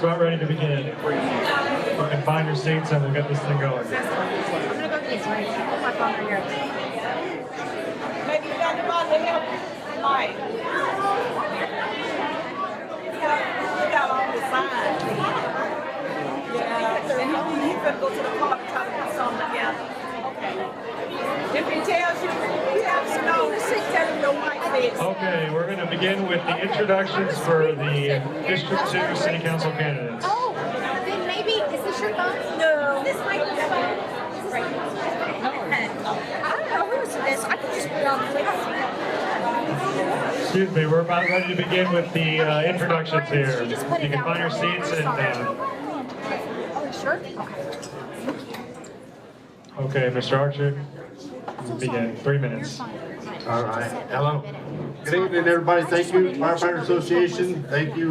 about ready to begin. You can find your seats and we'll get this thing going. I'm gonna go get this right. Put my phone right here. Maybe you got anybody to help you? Mike. You got on the sign. Yeah, and he could go to the car and try to put something together. Okay. If he tells you, you have to know, tell him your wife is. Okay, we're going to begin with the introductions for the District 2 City Council candidates. Oh, then maybe, is this your phone? No. This might be your phone. Is this right? I don't know who is this. I can just put it on quick. Excuse me, we're about ready to begin with the introductions here. You can find your seats and... Oh, sure? Okay, Mr. Archer, begin. 3 minutes. All right. Hello. Good evening, everybody. Thank you, Firefighters Association. Thank you,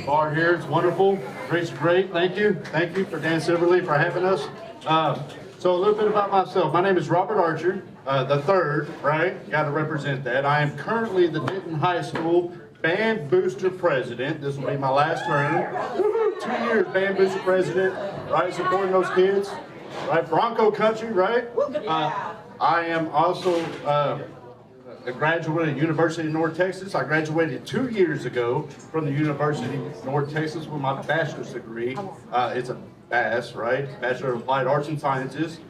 bar here. It's wonderful. Great's great. Thank you. Thank you for Dan Silverleaf for having us. So a little bit about myself. My name is Robert Archer, the third, right? Got to represent that. I am currently the Denton High School Band Booster President. This will be my last term. 2 years Band Booster President, right? Supporting those kids. Right, Bronco country, right? I am also a graduate of University of North Texas. I graduated 2 years ago from the University of North Texas with my bachelor's degree. It's a BASS, right? Bachelor of Applied Arts and Sciences.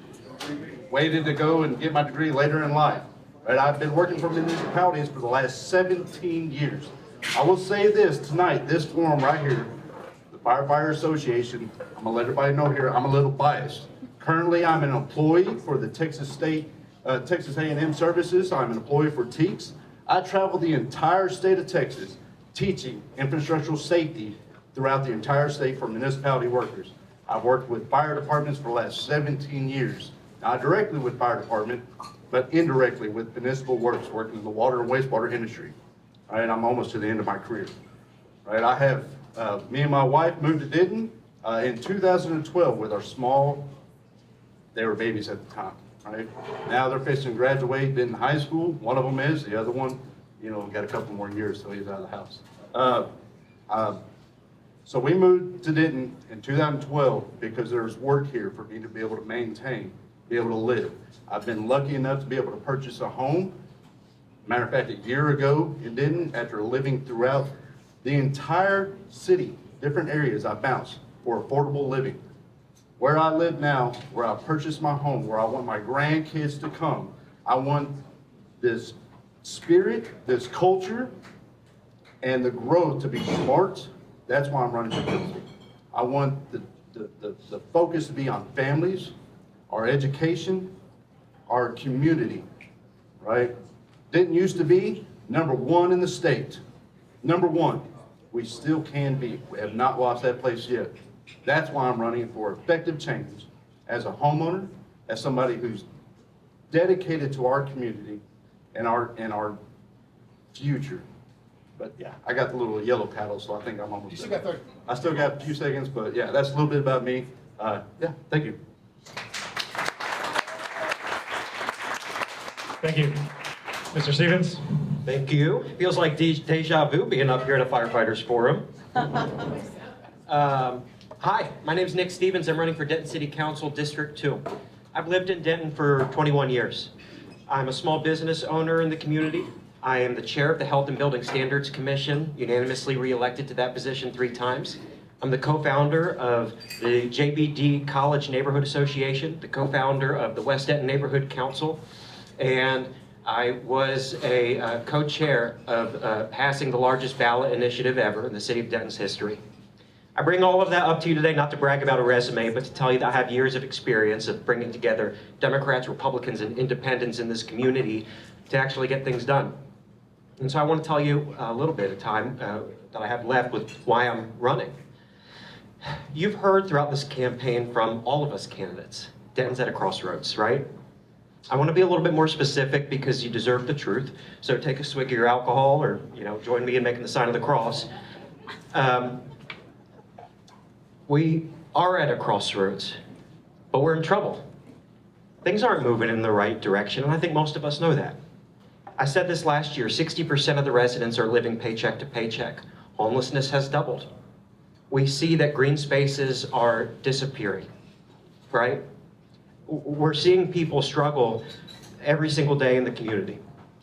Waited to go and get my degree later in life. Right? I've been working for municipalities for the last 17 years. I will say this tonight, this forum right here, the Firefighter Association, I'm gonna let everybody know here, I'm a little biased. Currently, I'm an employee for the Texas A&M Services. I'm an employee for TEACS. I travel the entire state of Texas teaching infrastructural safety throughout the entire state for municipality workers. I've worked with fire departments for the last 17 years. Not directly with fire department, but indirectly with municipal works, working in the water and wastewater industry. All right, I'm almost to the end of my career. All right, I have, me and my wife moved to Denton in 2012 with our small. They were babies at the time, right? Now they're fixing to graduate in high school. One of them is, the other one, you know, got a couple more years till he's out of the house. So we moved to Denton in 2012 because there was work here for me to be able to maintain, be able to live. I've been lucky enough to be able to purchase a home. Matter of fact, a year ago in Denton, after living throughout the entire city, different areas, I bounced for affordable living. Where I live now, where I purchased my home, where I want my grandkids to come, I want this spirit, this culture, and the growth to be smart. That's why I'm running for council. I want the focus to be on families, our education, our community, right? Didn't used to be #1 in the state. #1. We still can be. We have not lost that place yet. That's why I'm running for effective change as a homeowner, as somebody who's dedicated to our community and our future. But yeah, I got the little yellow paddle, so I think I'm almost. You still got 30. I still got a few seconds, but yeah, that's a little bit about me. Yeah, thank you. Thank you. Mr. Stevens? Thank you. Feels like deja vu being up here at a firefighters forum. Hi, my name is Nick Stevens. I'm running for Denton City Council District 2. I've lived in Denton for 21 years. I'm a small business owner in the community. I am the chair of the Health and Building Standards Commission, unanimously re-elected to that position 3 times. I'm the co-founder of the JBD College Neighborhood Association, the co-founder of the West Denton Neighborhood Council, and I was a co-chair of passing the largest ballot initiative ever in the city of Denton's history. I bring all of that up to you today not to brag about a resume, but to tell you that I have years of experience of bringing together Democrats, Republicans, and independents in this community to actually get things done. And so I want to tell you a little bit of time that I have left with why I'm running. You've heard throughout this campaign from all of us candidates, Denton's at a crossroads, right? I want to be a little bit more specific because you deserve the truth. So take a swig of your alcohol or, join me in making the sign of the cross. We are at a crossroads, but we're in trouble. Things aren't moving in the right direction, and I think most of us know that. I said this last year, 60% of the residents are living paycheck to paycheck. Homelessness has doubled. we see that green spaces are disappearing, right? We're seeing people struggle every single day in the community,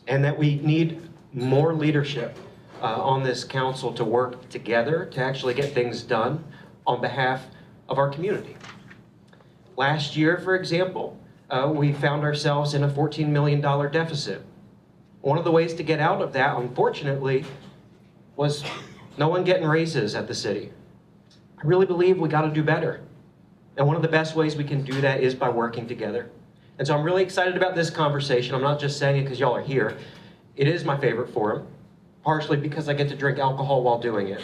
and that we need more leadership on this council to work together to actually get things done on behalf of our community. Last year, for example, we found ourselves in a $14 million deficit. One of the ways to get out of that, unfortunately, was no one getting raises at the city. I really believe we got to do better. And one of the best ways we can do that is by working together. And so I'm really excited about this conversation. I'm not just saying it because y'all are here. It is my favorite forum, partially because I get to drink alcohol while doing it,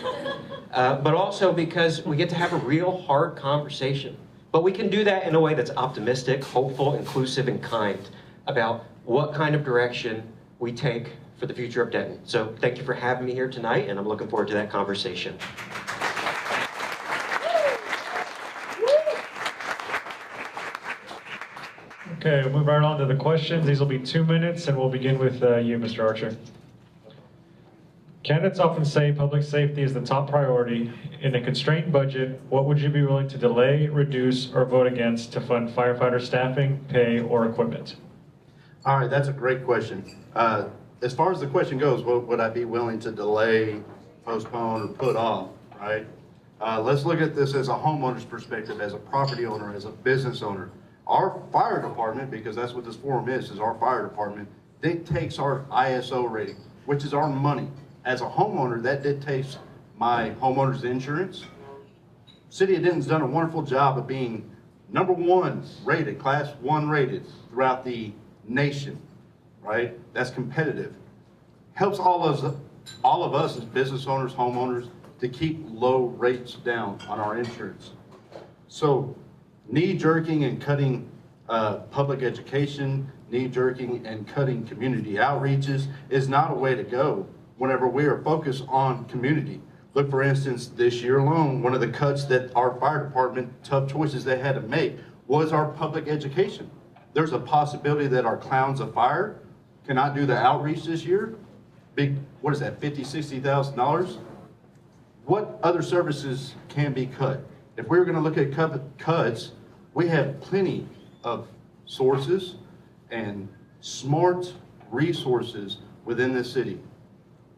but also because we get to have a real hard conversation. But we can do that in a way that's optimistic, hopeful, inclusive, and kind about what kind of direction we take for the future of Denton. So thank you for having me here tonight, and I'm looking forward to that conversation. Okay, we'll move right on to the questions. These will be 2 minutes, and we'll begin with you, Mr. Archer. Candidates often say public safety is the top priority. In a constrained budget, what would you be willing to delay, reduce, or vote against to fund firefighter staffing, pay, or equipment? All right, that's a great question. As far as the question goes, what would I be willing to delay, postpone, or put off, right? Let's look at this as a homeowner's perspective, as a property owner, as a business owner. Our fire department, because that's what this forum is our fire department, dictates our ISO rating, which is our money. As a homeowner, that dictates my homeowner's insurance. City of Denton's done a wonderful job of being #1 rated, class 1 rated throughout the nation, right? That's competitive. Helps all of us as business owners, homeowners, to keep low rates down on our insurance. So knee-jerking and cutting public education, knee-jerking and cutting community outreaches is not a way to go whenever we are focused on community. Look, for instance, this year alone, one of the cuts that our fire department, tough choices they had to make, was our public education. There's a possibility that our clowns of fire cannot do the outreach this year. Big, what is that, $50,000, $60,000? What other services can be cut? If we were gonna look at cuts, we have plenty of sources and smart resources within this city,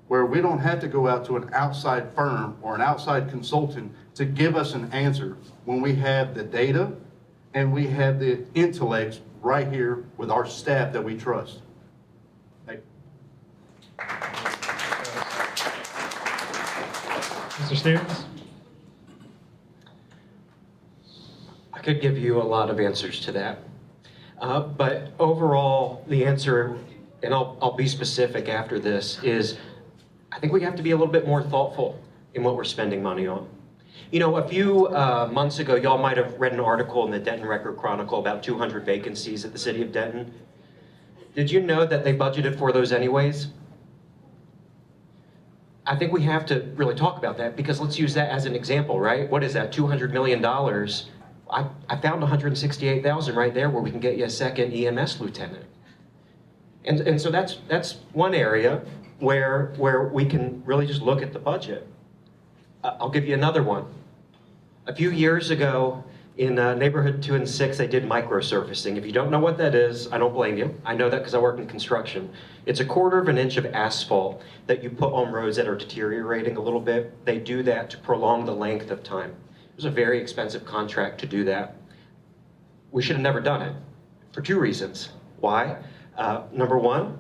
where we don't have to go out to an outside firm or an outside consultant to give us an answer when we have the data and we have the intellects right here with our staff that we trust. Thank you. Mr. Stevens? I could give you a lot of answers to that. But overall, the answer, and I'll be specific after this, is I think we have to be a little bit more thoughtful in what we're spending money on. You know, a few months ago, y'all might have read an article in the Denton Record-Chronicle about 200 vacancies at the city of Denton. Did you know that they budgeted for those anyways? I think we have to really talk about that, because let's use that as an example, right? What is that, $200 million? I found 168,000 right there where we can get you a second EMS lieutenant. And so that's one area where we can really just look at the budget. I'll give you another one. A few years ago in neighborhood 2 and 6, they did microsurfacing. If you don't know what that is, I don't blame you. I know that because I work in construction. It's a 1/4 of an inch of asphalt that you put on roads that are deteriorating a little bit. They do that to prolong the length of time. It was a very expensive contract to do that. We should have never done it for 2 reasons. Why? Number one,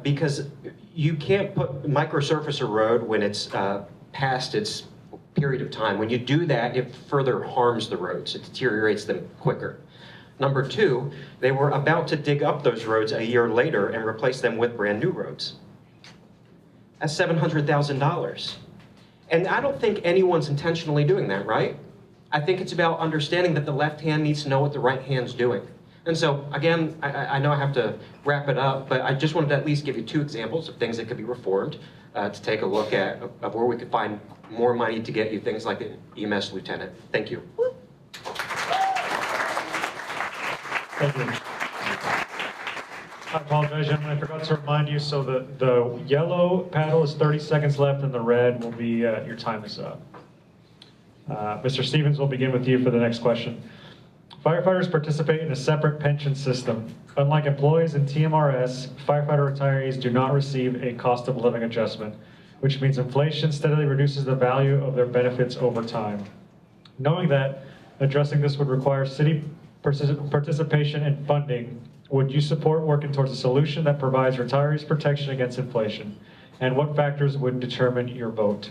because you can't microsurface a road when it's past its period of time. When you do that, it further harms the roads. It deteriorates them quicker. Number 2, they were about to dig up those roads a year later and replace them with brand new roads. That's $700,000. And I don't think anyone's intentionally doing that, right? I think it's about understanding that the left hand needs to know what the right hand's doing. And so, again, I know I have to wrap it up, but I just wanted to at least give you 2 examples of things that could be reformed to take a look at of where we could find more money to get you things like the EMS lieutenant. Thank you. Thank you. I apologize, gentlemen. I forgot to remind you, so the yellow paddle is 30 seconds left and the red will be your time is up. Mr. Stevens, we'll begin with you for the next question. Firefighters participate in a separate pension system. Unlike employees in TMRS, firefighter retirees do not receive a cost of living adjustment, which means inflation steadily reduces the value of their benefits over time. Knowing that, addressing this would require city participation and funding. Would you support working towards a solution that provides retirees protection against inflation? And what factors would determine your vote?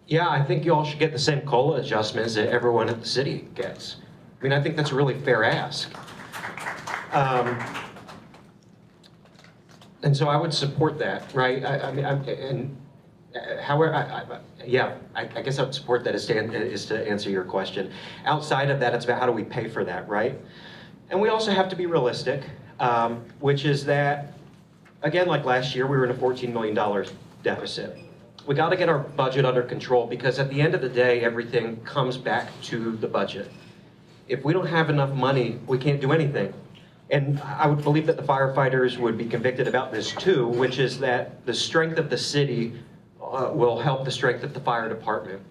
Yeah, I think you all should get the same COLA adjustments that everyone at the city gets. I mean, I think that's a really fair ask. And so I would support that, right? I guess I would support that is to answer your question. Outside of that, it's about how do we pay for that, right? And we also have to be realistic, which is that, again, like last year, we were in a $14 million deficit. We got to get our budget under control because at the end of the day, everything comes back to the budget. If we don't have enough money, we can't do anything. And I would believe that the firefighters would be convicted about this too, which is that the strength of the city will help the strength of the fire department.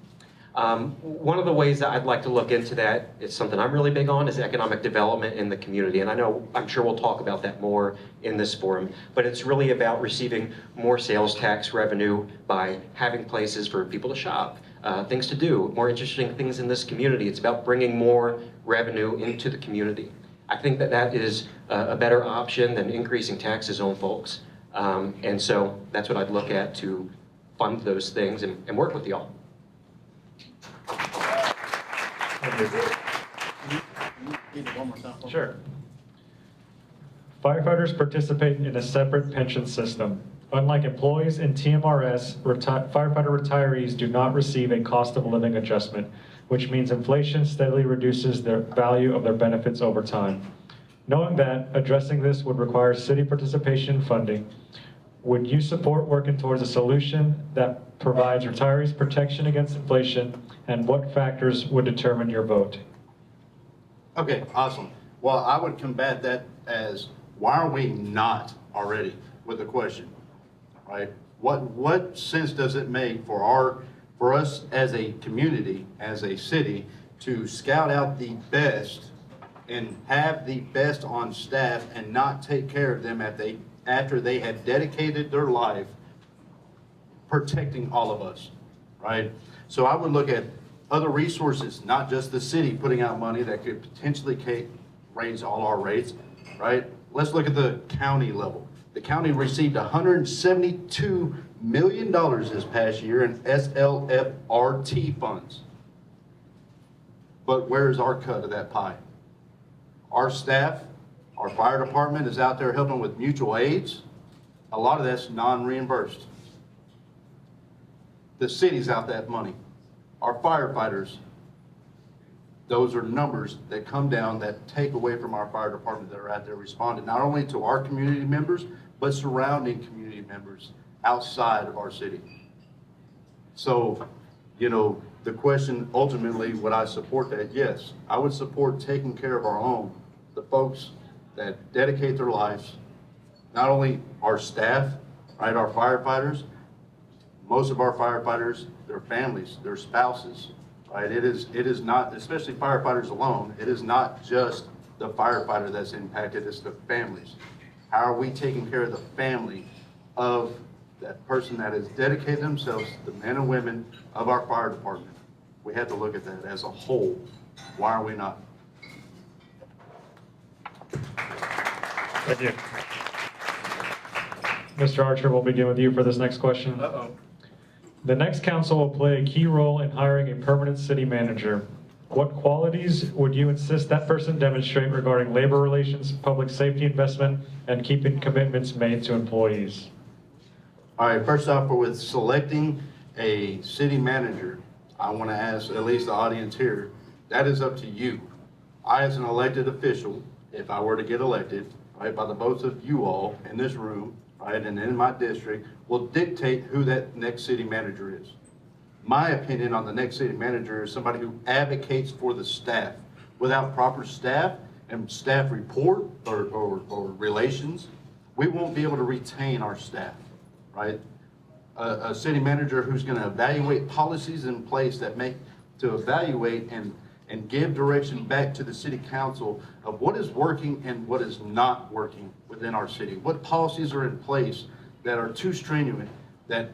One of the ways that I'd like to look into that, it's something I'm really big on, is economic development in the community. And I'm sure we'll talk about that more in this forum, but it's really about receiving more sales tax revenue by having places for people to shop, things to do, more interesting things in this community. It's about bringing more revenue into the community. I think that that is a better option than increasing taxes on folks. And so that's what I'd look at to fund those things and work with y'all. Sure. Firefighters participate in a separate pension system. Unlike employees in TMRS, firefighter retirees do not receive a cost of living adjustment, which means inflation steadily reduces the value of their benefits over time. Knowing that, addressing this would require city participation and funding. Would you support working towards a solution that provides retirees protection against inflation, and what factors would determine your vote? Okay, awesome. Well, I would combat that as, why are we not already with the question, right? What sense does it make for us as a community, as a city, to scout out the best and have the best on staff and not take care of them after they have dedicated their life protecting all of us, right? So I would look at other resources, not just the city putting out money that could potentially raise all our rates, right? Let's look at the county level. The county received $172 million this past year in SLFRT funds. But where's our cut of that pie? Our staff, our fire department is out there helping with mutual aids. A lot of that's non-reimbursed. The city's out that money. Our firefighters, those are numbers that come down that take away from our fire department that are out there responding, not only to our community members, but surrounding community members outside of our city. So, the question ultimately, would I support that? Yes, I would support taking care of our own, the folks that dedicate their lives, not only our staff, right, our firefighters, most of our firefighters, their families, their spouses, right? It is not, especially firefighters alone, it is not just the firefighter that's impacted, it's the families. How are we taking care of the family of that person that has dedicated themselves, the men and women of our fire department? We have to look at that as a whole. Why are we not? Thank you. Mr. Archer, we'll begin with you for this next question. The next council will play a key role in hiring a permanent city manager. What qualities would you insist that person demonstrate regarding labor relations, public safety investment, and keeping commitments made to employees? All right, first off, with selecting a city manager, I want to ask at least the audience here, that is up to you. I, as an elected official, if I were to get elected, right, by the votes of you all in this room, right, and in my district, will dictate who that next city manager is. My opinion on the next city manager is somebody who advocates for the staff. Without proper staff and staff report or relations, we won't be able to retain our staff, right? a city manager who's going to evaluate policies in place to evaluate and give direction back to the city council of what is working and what is not working within our city. What policies are in place that are too strenuous, that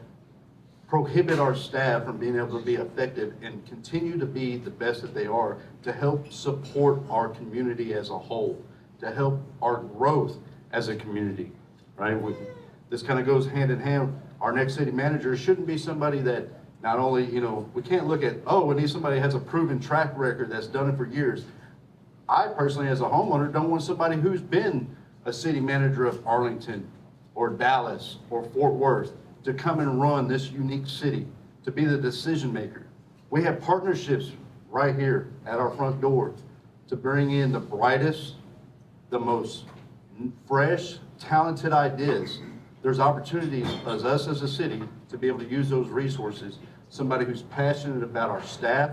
prohibit our staff from being able to be effective and continue to be the best that they are, to help support our community as a whole, to help our growth as a community, right? This kind of goes hand in hand. Our next city manager shouldn't be somebody that not only, we can't look at, oh, we need somebody that has a proven track record that's done it for years. I personally, as a homeowner, don't want somebody who's been a city manager of Arlington or Dallas or Fort Worth to come and run this unique city, to be the decision maker. We have partnerships right here at our front door to bring in the brightest, the most fresh, talented ideas. There's opportunities as us as a city to be able to use those resources. Somebody who's passionate about our staff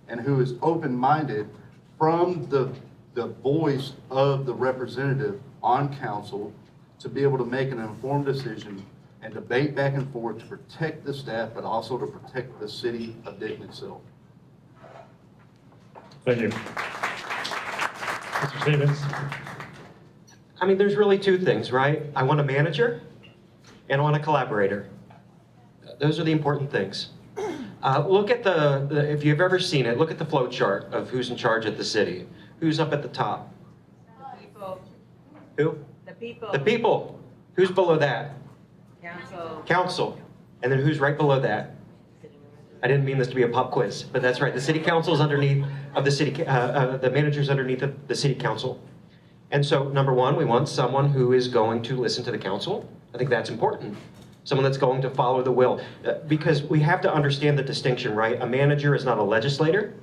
and who is open-minded from the voice of the representative on council to be able to make an informed decision and debate back and forth to protect the staff, but also to protect the city of Denton itself. Thank you. Mr. Stevens? I mean, there's really two things, right? I want a manager and I want a collaborator. Those are the important things. Look at if you've ever seen it, look at the flow chart of who's in charge at the city. Who's up at the top? People. Who? The people. The people. Who's below that? Council. Council. And then who's right below that? I didn't mean this to be a pop quiz, but that's right. The city council is underneath of the city, the manager's underneath of the city council. And so, number one, we want someone who is going to listen to the council. I think that's important. Someone that's going to follow the will. Because we have to understand the distinction, right? A manager is not a legislator.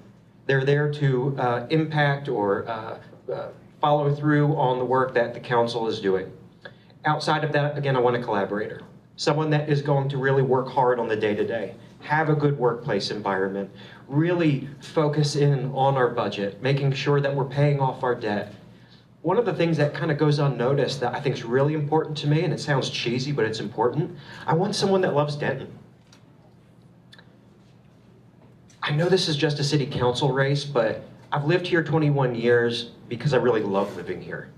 They're there to impact or follow through on the work that the council is doing. Outside of that, again, I want a collaborator. Someone that is going to really work hard on the day-to-day, have a good workplace environment, really focus in on our budget, making sure that we're paying off our debt. One of the things that kind of goes unnoticed that I think is really important to me, and it sounds cheesy, but it's important, I want someone that loves Denton. I know this is just a city council race, but I've lived here 21 years because I really love living here.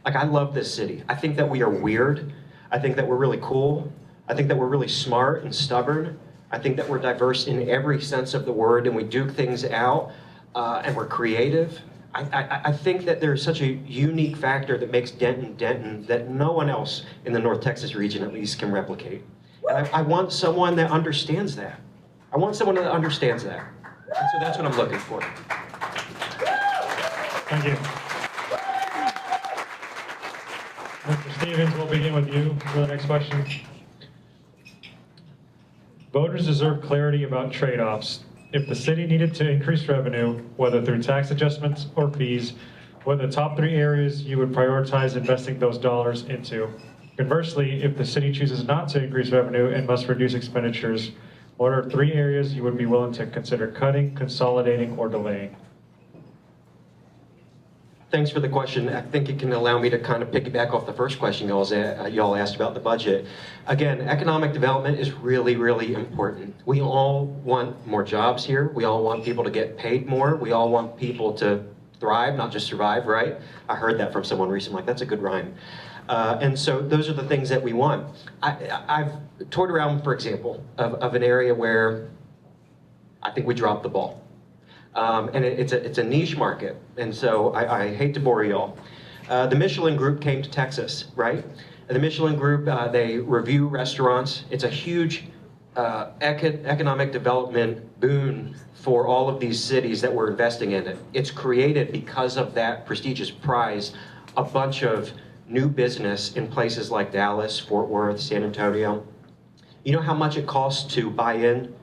Like, I love this city. I think that we are weird. I think that we're really cool. I think that we're really smart and stubborn. I think that we're diverse in every sense of the word, and we duke things out, and we're creative. I think that there's such a unique factor that makes Denton Denton that no one else in the North Texas region, at least, can replicate. And I want someone that understands that. I want someone that understands that. And so that's what I'm looking for. Thank you. Mr. Stevens, we'll begin with you for the next question. Voters deserve clarity about trade-offs. If the city needed to increase revenue, whether through tax adjustments or fees, what are the top 3 areas you would prioritize investing those dollars into? Conversely, if the city chooses not to increase revenue and must reduce expenditures, what are 3 areas you would be willing to consider cutting, consolidating, or delaying? Thanks for the question. I think it can allow me to kind of piggyback off the first question y'all asked about the budget. Again, economic development is really, really important. We all want more jobs here. We all want people to get paid more. We all want people to thrive, not just survive, right? I heard that from someone recently, like, that's a good rhyme. And so those are the things that we want. I've toured around, for example, of an area where I think we dropped the ball. And it's a niche market, and so I hate to bore y'all. The Michelin Group came to Texas, right? The Michelin Group, they review restaurants. It's a huge economic development boon for all of these cities that we're investing in it. It's created, because of that prestigious prize, a bunch of new business in places like Dallas, Fort Worth, San Antonio. You know how much it costs to buy in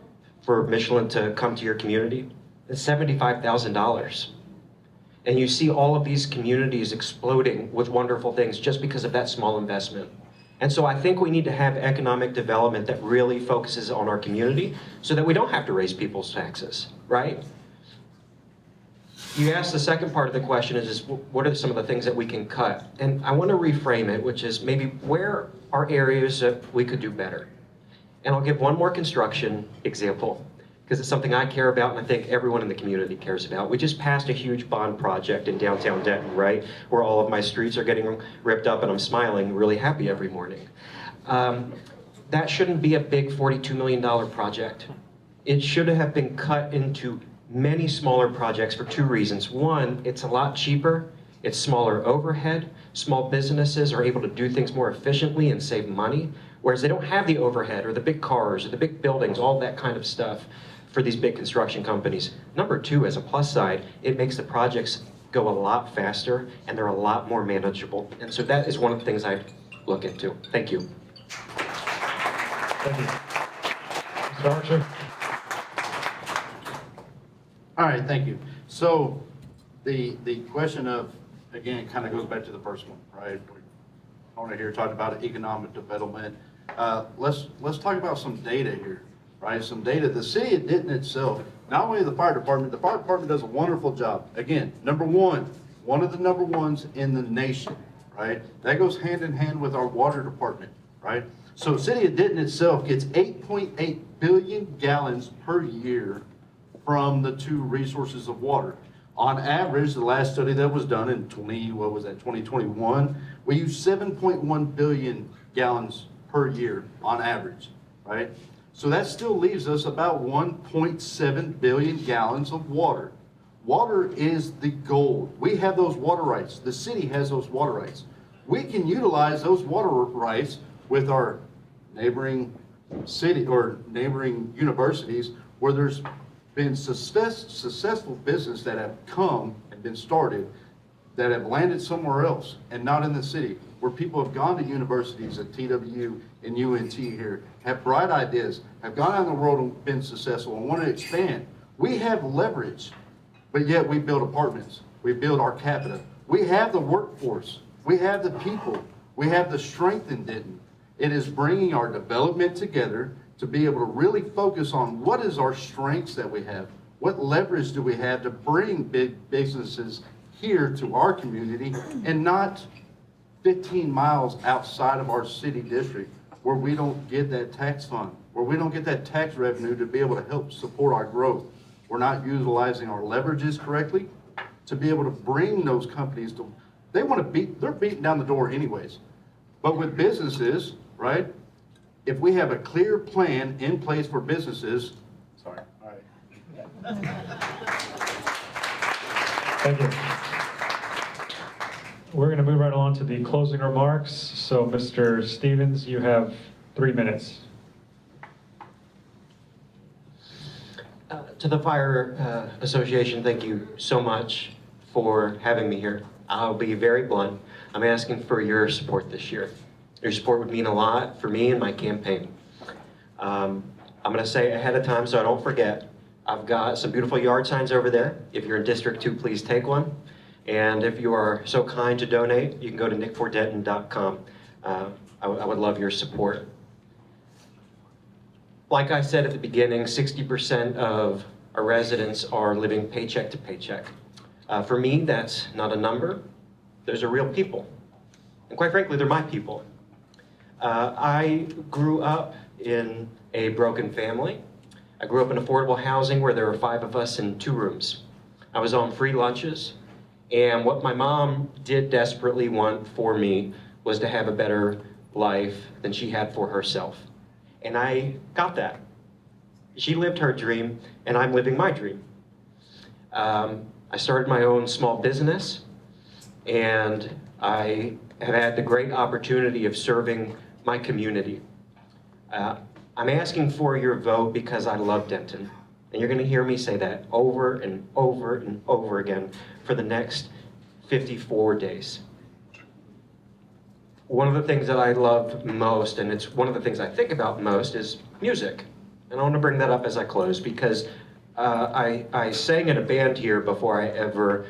for Michelin to come to your community? It's $75,000. And you see all of these communities exploding with wonderful things just because of that small investment. And so I think we need to have economic development that really focuses on our community so that we don't have to raise people's taxes, right? You asked the second part of the question is what are some of the things that we can cut? And I want to reframe it, which is maybe where are areas that we could do better? And I'll give one more construction example, because it's something I care about and I think everyone in the community cares about. We just passed a huge bond project in downtown Denton, right? Where all of my streets are getting ripped up and I'm smiling, really happy every morning. That shouldn't be a big $42 million project. It should have been cut into many smaller projects for two reasons. One, it's a lot cheaper. It's smaller overhead. Small businesses are able to do things more efficiently and save money, whereas they don't have the overhead or the big cars or the big buildings, all that kind of stuff for these big construction companies. Number two, as a plus side, it makes the projects go a lot faster and they're a lot more manageable. And so that is one of the things I look into. Thank you. Thank you. Mr. Archer? All right, thank you. So the question of, again, kind of goes back to the first one, right? I want to hear talking about economic development. Let's talk about some data here, right? Some data. The city of Denton itself, not only the fire department does a wonderful job. Again, number one of the number ones in the nation, right? That goes hand in hand with our water department, right? So city of Denton itself gets 8.8 billion gallons per year from the two resources of water. On average, the last study that was done in 2021, we use 7.1 billion gallons per year on average, right? So that still leaves us about 1.7 billion gallons of water. Water is the gold. We have those water rights. The city has those water rights. We can utilize those water rights with our neighboring city or neighboring universities where there's been successful business that have come and been started that have landed somewhere else and not in the city, where people have gone to universities at TWU and UNT here, have bright ideas, have gone out in the world and been successful and want to expand. We have leverage, but yet we build apartments. We build our capita. We have the workforce. We have the people. We have the strength in Denton. It is bringing our development together to be able to really focus on what is our strengths that we have, what leverage do we have to bring big businesses here to our community and not 15 miles outside of our city district where we don't get that tax fund, where we don't get that tax revenue to be able to help support our growth. We're not utilizing our leverages correctly to be able to bring those companies to, they're beating down the door anyways. But with businesses, right? If we have a clear plan in place for businesses, sorry, all right. Thank you. We're going to move right on to the closing remarks. So, Mr. Stevens, you have 3 minutes. To the Fire Association, thank you so much for having me here. I'll be very blunt. I'm asking for your support this year. Your support would mean a lot for me and my campaign. I'm going to say ahead of time so I don't forget, I've got some beautiful yard signs over there. If you're in District 2, please take one. And if you are so kind to donate, you can go to nickfordenton.com. I would love your support. Like I said at the beginning, 60% of our residents are living paycheck to paycheck. For me, that's not a number. Those are real people. And quite frankly, they're my people. I grew up in a broken family. I grew up in affordable housing where there were 5 of us in 2 rooms. I was on free lunches, and what my mom did desperately want for me was to have a better life than she had for herself. And I got that. She lived her dream, and I'm living my dream. I started my own small business, and I have had the great opportunity of serving my community. I'm asking for your vote because I love Denton. And you're gonna hear me say that over and over and over again for the next 54 days. One of the things that I love most, and it's one of the things I think about most, is music. And I want to bring that up as I close because I sang in a band here before I ever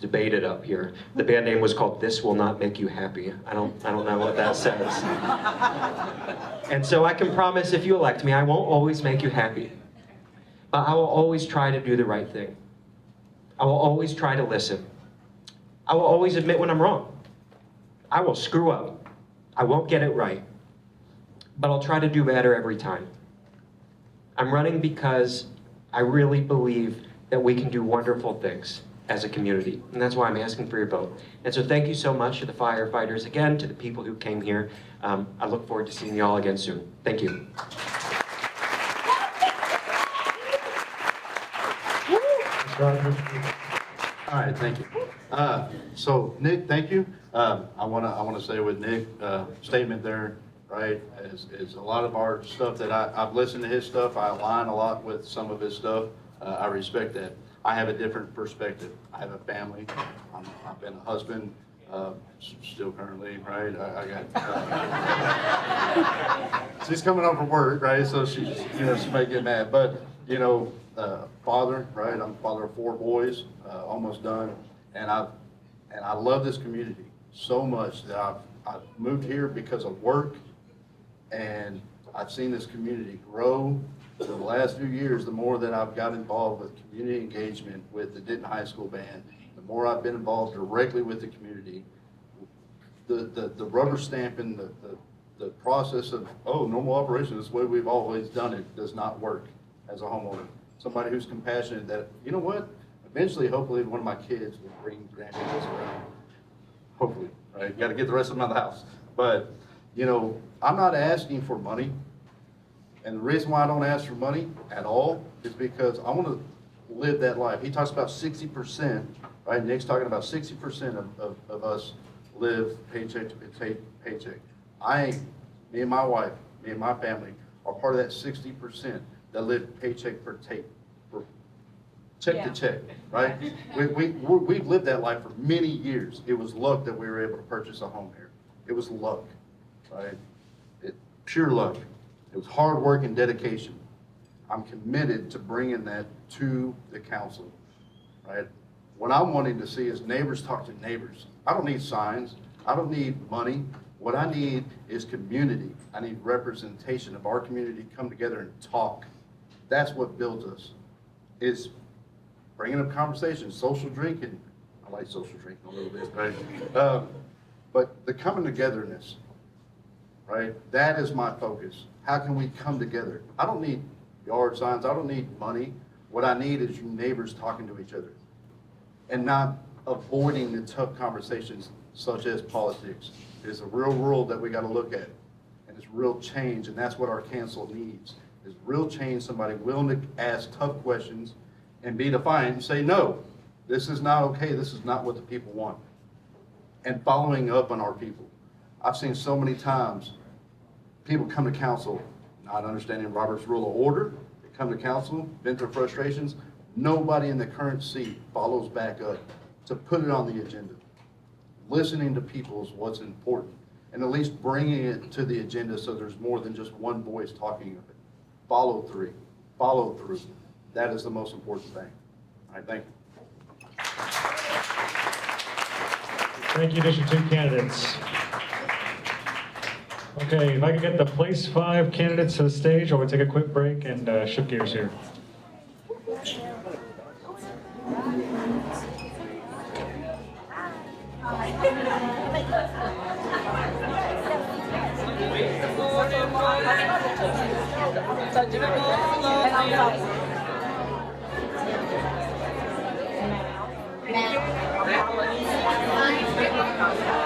debated up here. The band name was called This Will Not Make You Happy. I don't know what that says. And so I can promise if you elect me, I won't always make you happy. But I will always try to do the right thing. I will always try to listen. I will always admit when I'm wrong. I will screw up. I won't get it right. but I'll try to do better every time. I'm running because I really believe that we can do wonderful things as a community, and that's why I'm asking for your vote. And so thank you so much to the firefighters, again, to the people who came here. I look forward to seeing you all again soon. Thank you. All right, thank you. So Nick, thank you. I wanna say with Nick, statement there, right, is a lot of our stuff that I've listened to his stuff. I align a lot with some of his stuff. I respect that. I have a different perspective. I have a family. I've been a husband, still currently, right? I got, she's coming home from work, right? So she's, she might get mad, but, father, right? I'm father of 4 boys, almost done. And I love this community so much that I've moved here because of work, and I've seen this community grow in the last few years. The more that I've got involved with community engagement with the Denton High School band, the more I've been involved directly with the community. The rubber stamping, the process of, normal operation, this is the way we've always done it, does not work as a homeowner. Somebody who's compassionate that, you know what, eventually, hopefully, one of my kids will bring grandkids around. Hopefully, right? Got to get the rest of them out of the house. But, I'm not asking for money. And the reason why I don't ask for money at all is because I want to live that life. He talks about 60%, right? Nick's talking about 60% of us live paycheck to paycheck. Me and my wife, me and my family are part of that 60% that live paycheck per check to check, right? We've lived that life for many years. It was luck that we were able to purchase a home here. It was luck, right? Pure luck. It was hard work and dedication. I'm committed to bringing that to the council, right? What I'm wanting to see is neighbors talk to neighbors. I don't need signs. I don't need money. What I need is community. I need representation of our community come together and talk. That's what builds us, is bringing up conversations, social drinking. I like social drinking a little bit, right? But the coming togetherness, right? That is my focus. How can we come together? I don't need yard signs. I don't need money. What I need is you neighbors talking to each other and not avoiding the tough conversations such as politics. It's a real world that we got to look at, and it's real change, and that's what our council needs, is real change, somebody willing to ask tough questions and be defiant and say, no, this is not okay, this is not what the people want, and following up on our people. I've seen so many times people come to council not understanding Robert's Rule of Order. They come to council, vent their frustrations. Nobody in the current seat follows back up to put it on the agenda. Listening to people is what's important, and at least bringing it to the agenda so there's more than just one voice talking of it. Follow through. That is the most important thing. All right, thank you. Thank you, District 2 candidates. Okay, if I could get the place 5 candidates to the stage, or we'll take a quick break and shift gears here. Now.